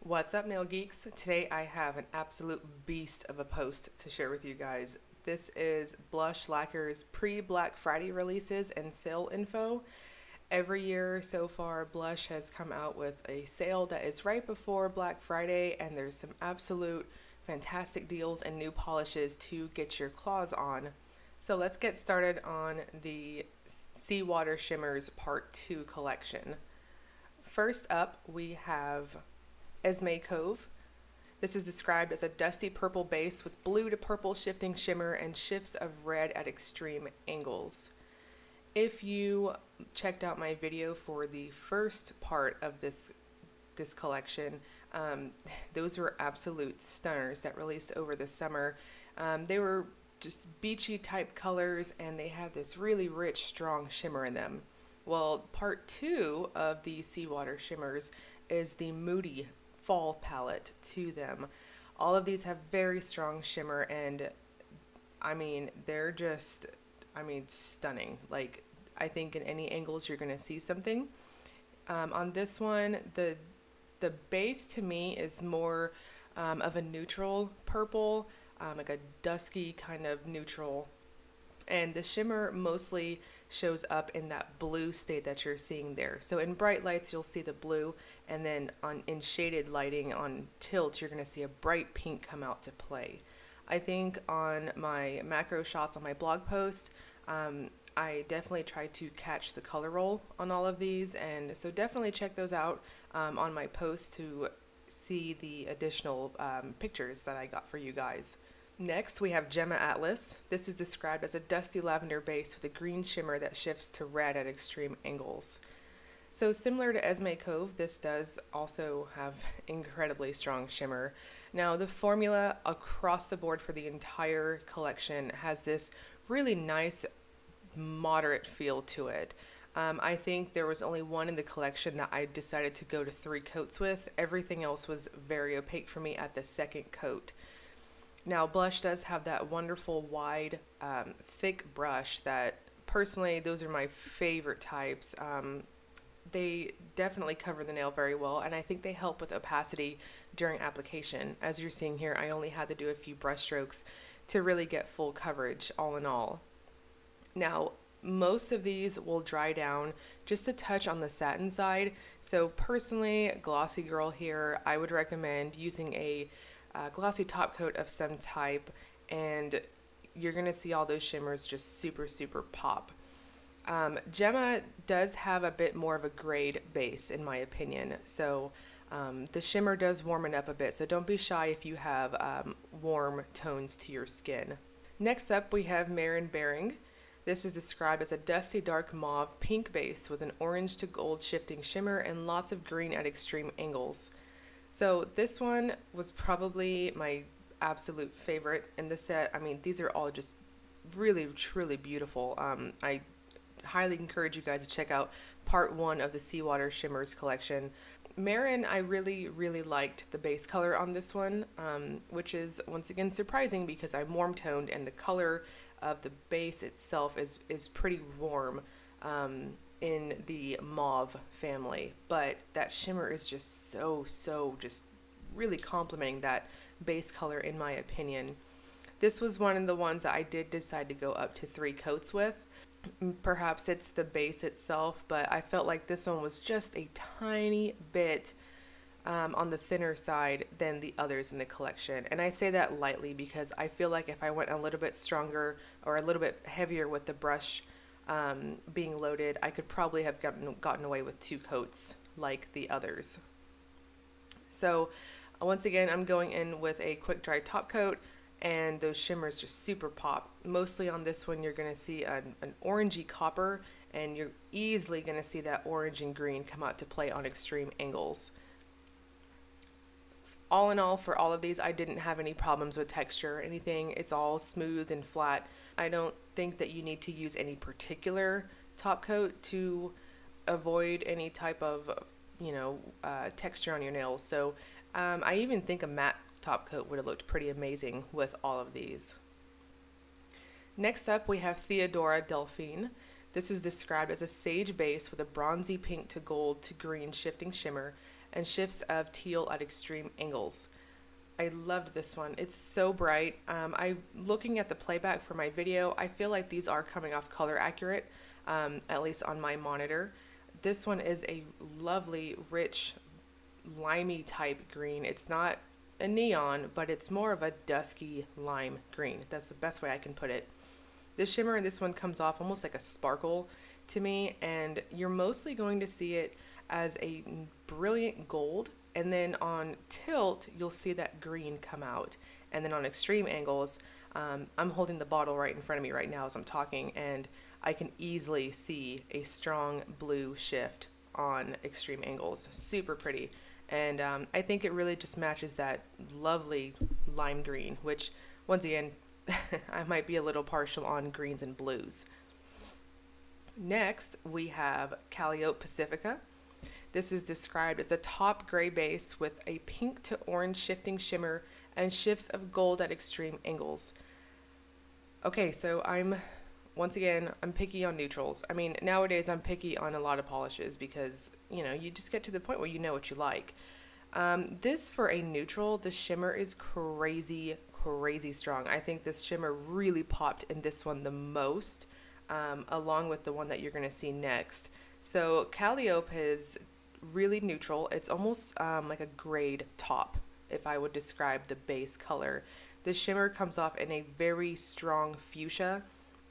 What's up, nail geeks? Today I have an absolute beast of a post to share with you guys. This is Blush Lacquers pre-Black Friday releases and sale info. Every year so far, Blush has come out with a sale that is right before Black Friday, and there's some absolute fantastic deals and new polishes to get your claws on. So let's get started on the Seawater Shimmers Part 2 collection. First up, we have Cove. This is described as a dusty purple base with blue to purple shifting shimmer and shifts of red at extreme angles. If you checked out my video for the first part of this collection, those were absolute stunners that released over the summer. They were just beachy type colors, and they had this really rich, strong shimmer in them. Well, part 2 of the Seawater Shimmers is the moody fall palette to them. All of these have very strong shimmer, and I mean, they're just, stunning. Like, I think in any angles you're gonna see something. On this one, the base to me is more of a neutral purple, like a dusky kind of neutral, and the shimmer mostly shows up in that blue state that you're seeing there. So in bright lights you'll see the blue, and then in shaded lighting on tilt you're going to see a bright pink come out to play. I think on my macro shots on my blog post, I definitely tried to catch the color roll on all of these, and so definitely check those out on my post to see the additional pictures that I got for you guys. Next, we have Gemma Atlas. This is described as a dusty lavender base with a green shimmer that shifts to red at extreme angles. So similar to Cove, this does also have incredibly strong shimmer. Now, the formula across the board for the entire collection has this really nice, moderate feel to it. I think there was only one in the collection that I decided to go to 3 coats with. Everything else was very opaque for me at the second coat. Now, Blush does have that wonderful wide, thick brush that, personally, those are my favorite types. They definitely cover the nail very well, and I think they help with opacity during application. As you're seeing here, I only had to do a few brush strokes to really get full coverage, all in all. Now, most of these will dry down just a touch on the satin side, so personally, glossy girl here, I would recommend using a glossy top coat of some type, and you're gonna see all those shimmers just super pop. Gemma does have a bit more of a grade base in my opinion, so the shimmer does warm it up a bit, so don't be shy if you have warm tones to your skin. Next up, we have Marin Bearing. This is described as a dusty dark mauve pink base with an orange to gold shifting shimmer and lots of green at extreme angles. So this one was probably my absolute favorite in the set. I mean, these are all just really, truly beautiful. I highly encourage you guys to check out part 1 of the Seawater Shimmers collection. Marin, I really liked the base color on this one, which is once again surprising because I'm warm toned and the color of the base itself is pretty warm. In the mauve family, but that shimmer is just so just really complementing that base color in my opinion. This was one of the ones that I did decide to go up to 3 coats with. Perhaps it's the base itself, but I felt like this one was just a tiny bit on the thinner side than the others in the collection, and I say that lightly because I feel like if I went a little bit stronger or a little bit heavier with the brush being loaded, I could probably have gotten away with 2 coats like the others. So once again, I'm going in with a quick dry top coat, and those shimmers just super pop. Mostly on this one you're going to see an orangey copper, and you're easily going to see that orange and green come out to play on extreme angles. All in all, for all of these, I didn't have any problems with texture or anything. It's all smooth and flat. I don't think that you need to use any particular top coat to avoid any type of, texture on your nails. So I even think a matte top coat would have looked pretty amazing with all of these. Next up, we have Theodora Delphine. This is described as a sage base with a bronzy pink to gold to green shifting shimmer and shifts of teal at extreme angles. I loved this one. It's so bright. I looking at the playback for my video, I feel like these are coming off color accurate, at least on my monitor. This one is a lovely, rich, limey type green. It's not a neon, but it's more of a dusky lime green. That's the best way I can put it. The shimmer in this one comes off almost like a sparkle to me, and you're mostly going to see it as a brilliant gold, and then on tilt you'll see that green come out, and then on extreme angles, I'm holding the bottle right in front of me right now as I'm talking, and I can easily see a strong blue shift on extreme angles. Super pretty. And I think it really just matches that lovely lime green, which once again, I might be a little partial on greens and blues. Next, we have Calliope Pacifica. This is described as a top gray base with a pink to orange shifting shimmer and shifts of gold at extreme angles. Okay, so once again, I'm picky on neutrals. I mean, nowadays I'm picky on a lot of polishes because, you know, you just get to the point where you know what you like. This, for a neutral, the shimmer is crazy strong. I think this shimmer really popped in this one the most, along with the one that you're going to see next. So Calliope is really neutral. It's almost like a grayed top, if I would describe the base color. The shimmer comes off in a very strong fuchsia,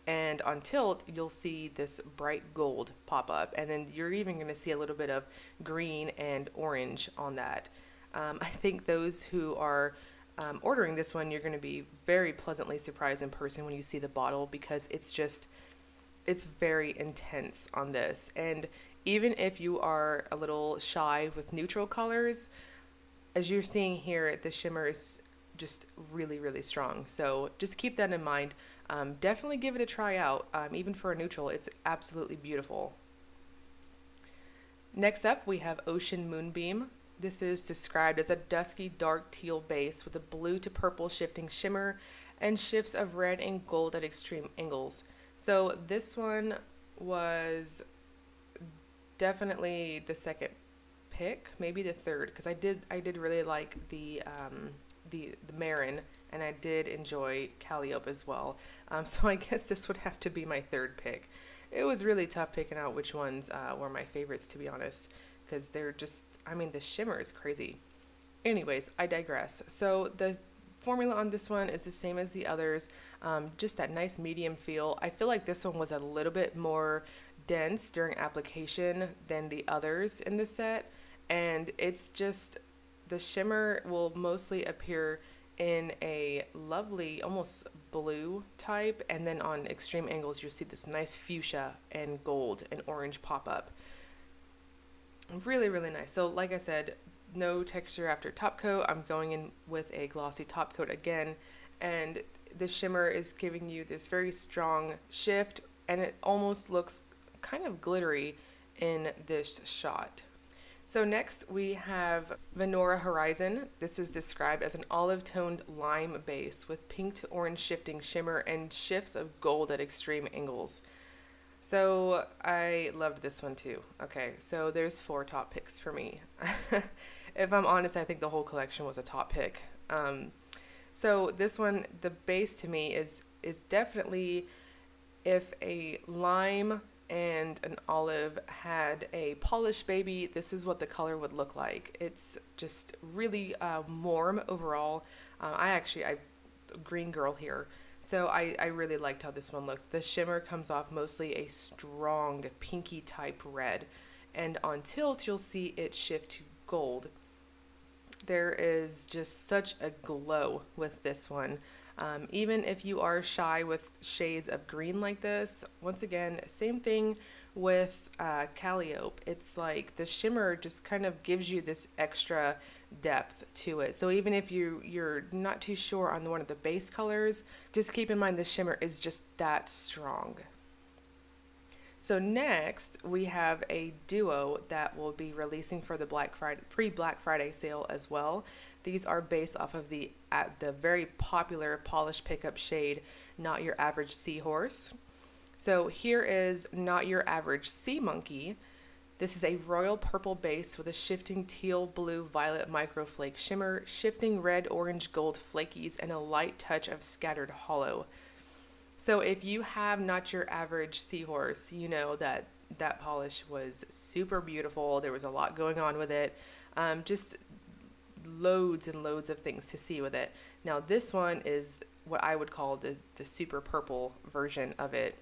and on tilt you'll see this bright gold pop up, and then you're even going to see a little bit of green and orange on that. I think those who are ordering this one, you're going to be very pleasantly surprised in person when you see the bottle, because it's very intense on this. And even if you are a little shy with neutral colors, as you're seeing here, the shimmer is just really strong. So just keep that in mind. Definitely give it a try out. Even for a neutral, it's absolutely beautiful. Next up, we have Ocean Moonbeam. This is described as a dusky dark teal base with a blue to purple shifting shimmer and shifts of red and gold at extreme angles. So this one was definitely the second pick, maybe the third, because I did really like the Marin, and I did enjoy Calliope as well. So I guess this would have to be my third pick. It was really tough picking out which ones were my favorites, to be honest, because they're just, I mean, the shimmer is crazy. Anyways, I digress. So the formula on this one is the same as the others, just that nice medium feel. I feel like this one was a little bit more dense during application than the others in the set, and it's just, the shimmer will mostly appear in a lovely almost blue type, and then on extreme angles you'll see this nice fuchsia and gold and orange pop up. Really nice. So like I said, no texture after top coat. I'm going in with a glossy top coat again, and the shimmer is giving you this very strong shift, and it almost looks kind of glittery in this shot. So next we have Menorah Horizon. This is described as an olive-toned lime base with pink to orange shifting shimmer and shifts of gold at extreme angles. So I loved this one too. Okay, so there's 4 top picks for me. If I'm honest, I think the whole collection was a top pick. So this one, the base to me is definitely, if a lime and an olive had a polished baby, this is what the color would look like. It's just really warm overall. I green girl here, so I really liked how this one looked. The shimmer comes off mostly a strong pinky type red, and on tilt you'll see it shift to gold. There is just such a glow with this one. Even if you are shy with shades of green like this, once again, same thing with Calliope. It's like the shimmer just kind of gives you this extra depth to it. So even if you're not too sure on one of the base colors, just keep in mind the shimmer is just that strong. So next we have a duo that will be releasing for the pre-Black Friday sale as well. These are based off of the very popular polished pickup shade, Not Your Average Seahorse. So here is Not Your Average Sea Monkey. This is a royal purple base with a shifting teal, blue, violet microflake shimmer, shifting red, orange, gold flakies, and a light touch of scattered hollow. So if you have not your average seahorse, you know that that polish was super beautiful. There was a lot going on with it. Just loads and loads of things to see with it. Now this one is what I would call the super purple version of it.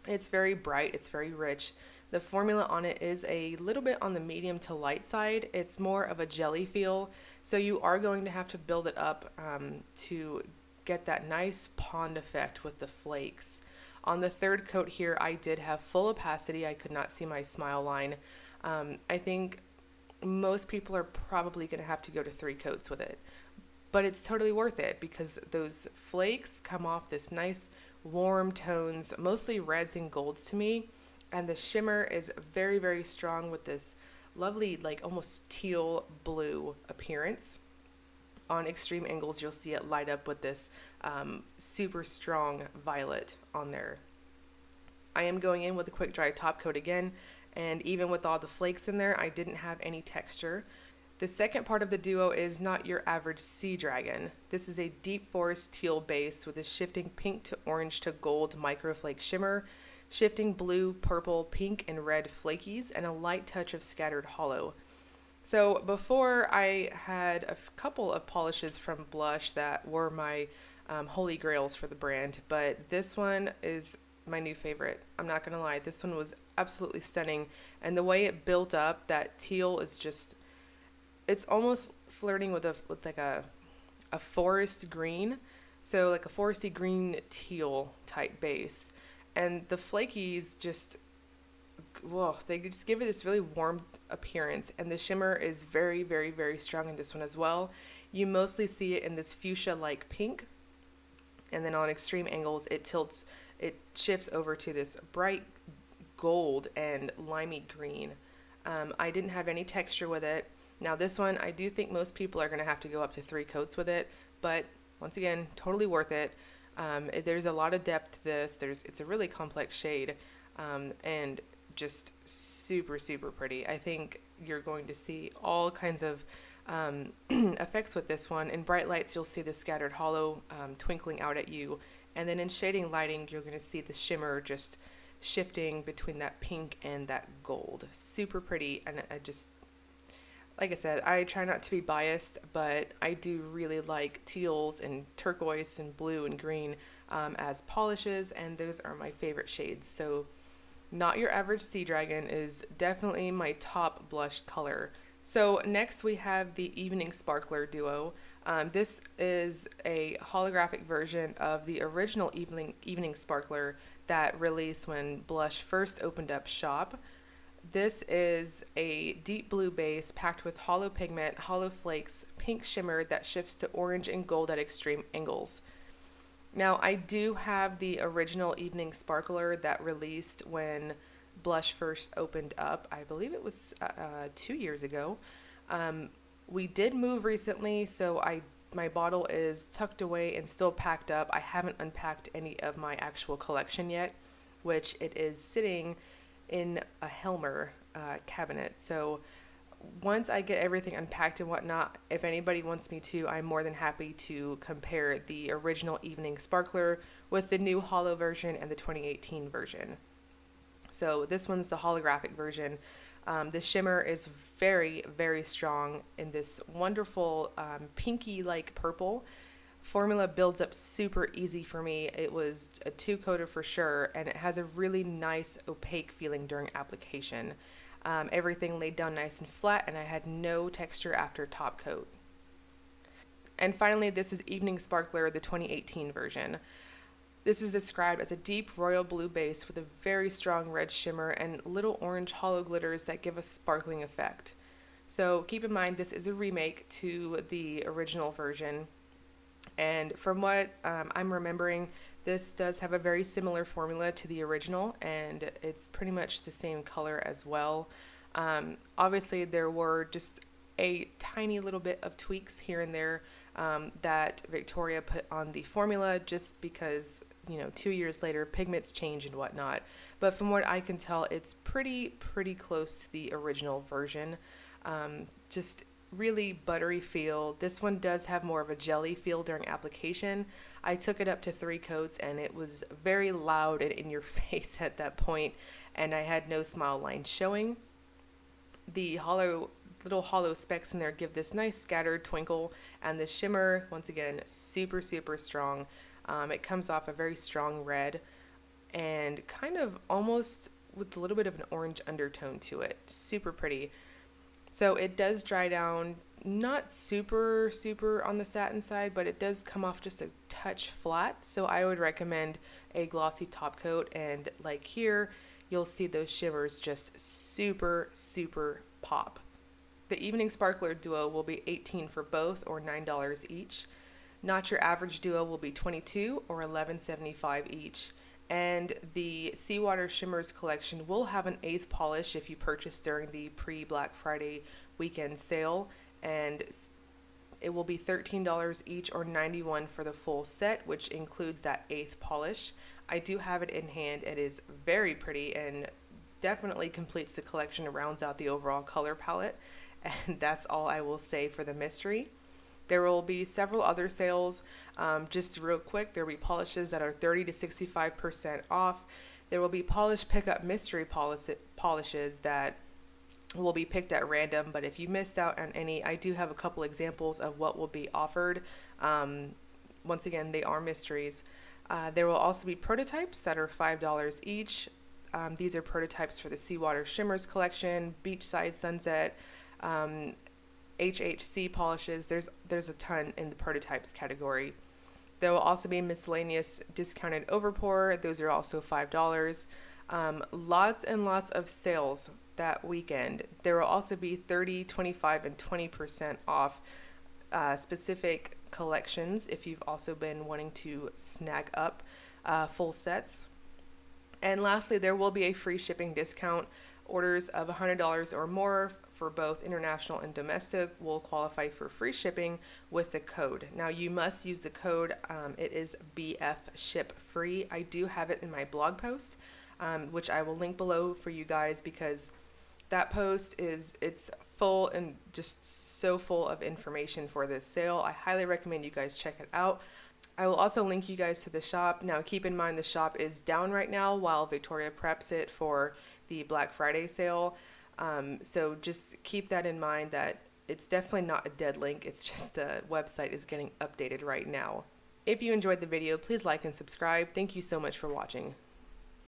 It's very bright, it's very rich. The formula on it is a little bit on the medium to light side. It's more of a jelly feel, so you are going to have to build it up to get that nice pond effect with the flakes. On the third coat here, I did have full opacity. I could not see my smile line. I think most people are probably going to have to go to 3 coats with it, but it's totally worth it because those flakes come off this nice warm tones, mostly reds and golds to me. And the shimmer is very, very strong with this lovely, like almost teal blue appearance. On extreme angles, you'll see it light up with this super strong violet on there. I am going in with a quick dry top coat again, and even with all the flakes in there, I didn't have any texture. The second part of the duo is not your average sea dragon. This is a deep forest teal base with a shifting pink to orange to gold microflake shimmer, shifting blue, purple, pink, and red flakies, and a light touch of scattered hollow. So before I had a couple of polishes from Blush that were my holy grails for the brand, but this one is my new favorite. I'm not gonna lie, this one was absolutely stunning, and the way it built up, that teal is just, it's almost flirting with like a forest green, so like a foresty green teal type base. And the flakies just, whoa, they just give it this really warm appearance. And the shimmer is very, very, very strong in this one as well. You mostly see it in this fuchsia-like pink. And then on extreme angles, it shifts over to this bright gold and limey green. I didn't have any texture with it. Now this one, I do think most people are going to have to go up to 3 coats with it. But once again, totally worth it. There's a lot of depth to this. It's a really complex shade, and just super, super pretty. I think you're going to see all kinds of effects with this one. In bright lights, you'll see the scattered hollow twinkling out at you, and then in shading lighting, you're going to see the shimmer just shifting between that pink and that gold. Super pretty, and I just, like I said, I try not to be biased, but I do really like teals and turquoise and blue and green as polishes, and those are my favorite shades. So Not Your Average Sea Dragon is definitely my top blush color. So next we have the Evening Sparkler duo. This is a holographic version of the original Evening Sparkler that released when Blush first opened up shop. This is a deep blue base packed with hollow pigment, hollow flakes, pink shimmer that shifts to orange and gold at extreme angles. Now, I do have the original Evening Sparkler that released when Blush first opened up. I believe it was 2 years ago. We did move recently, so my bottle is tucked away and still packed up. I haven't unpacked any of my actual collection yet, which it is sitting in a Helmer cabinet. So once I get everything unpacked and whatnot, if anybody wants me to, I'm more than happy to compare the original Evening Sparkler with the new holo version and the 2018 version. So this one's the holographic version. The shimmer is very, very strong in this wonderful pinky-like purple. Formula builds up super easy for me. It was a 2-coater for sure, and it has a really nice opaque feeling during application. Everything laid down nice and flat, and I had no texture after top coat. And finally, this is Evening Sparkler, the 2018 version. This is described as a deep royal blue base with a very strong red shimmer and little orange hollow glitters that give a sparkling effect. So keep in mind, this is a remake to the original version. And from what I'm remembering, this does have a very similar formula to the original, and it's pretty much the same color as well. Obviously, there were just a tiny little bit of tweaks here and there that Victoria put on the formula just because you know, 2 years later, pigments change and whatnot. But from what I can tell, it's pretty close to the original version. Just really buttery feel. This one does have more of a jelly feel during application. I took it up to 3 coats and it was very loud and in your face at that point, and I had no smile lines showing. The little hollow specks in there give this nice scattered twinkle, and the shimmer, once again, super strong. It comes off a very strong red and kind of almost with a little bit of an orange undertone to it. Super pretty. So it does dry down, not super on the satin side, but it does come off just a touch flat. So I would recommend a glossy top coat, and like here, you'll see those shimmers just super pop. The Evening Sparkler Duo will be $18 for both, or $9 each. Not Your Average Duo will be $22 or $11.75 each. And the Seawater Shimmers collection will have an 8th polish if you purchase during the pre-Black Friday weekend sale, and it will be $13 each or $91 for the full set, which includes that 8th polish. I do have it in hand. It is very pretty and definitely completes the collection and rounds out the overall color palette, and that's all I will say for the mystery. There will be several other sales. Just real quick, there will be polishes that are 30 to 65% off. There will be polish pickup mystery polishes that will be picked at random, but if you missed out on any, I do have a couple examples of what will be offered. Once again, they are mysteries. There will also be prototypes that are $5 each. These are prototypes for the Seawater Shimmers collection, Beachside Sunset, HHC polishes. There's a ton in the prototypes category. There will also be miscellaneous discounted overpour. Those are also $5. Lots and lots of sales that weekend. There will also be 30, 25, and 20% off specific collections if you've also been wanting to snag up full sets. And lastly, there will be a free shipping discount. Orders of $100 or more for both international and domestic will qualify for free shipping with the code. Now you must use the code. It is BF Ship Free. I do have it in my blog post, which I will link below for you guys, because that post it's full and just so full of information for this sale. I highly recommend you guys check it out. I will also link you guys to the shop. Now keep in mind the shop is down right now while Victoria preps it for the Black Friday sale. So just keep that in mind, that it's definitely not a dead link. It's just the website is getting updated right now. If you enjoyed the video, please like and subscribe. Thank you so much for watching.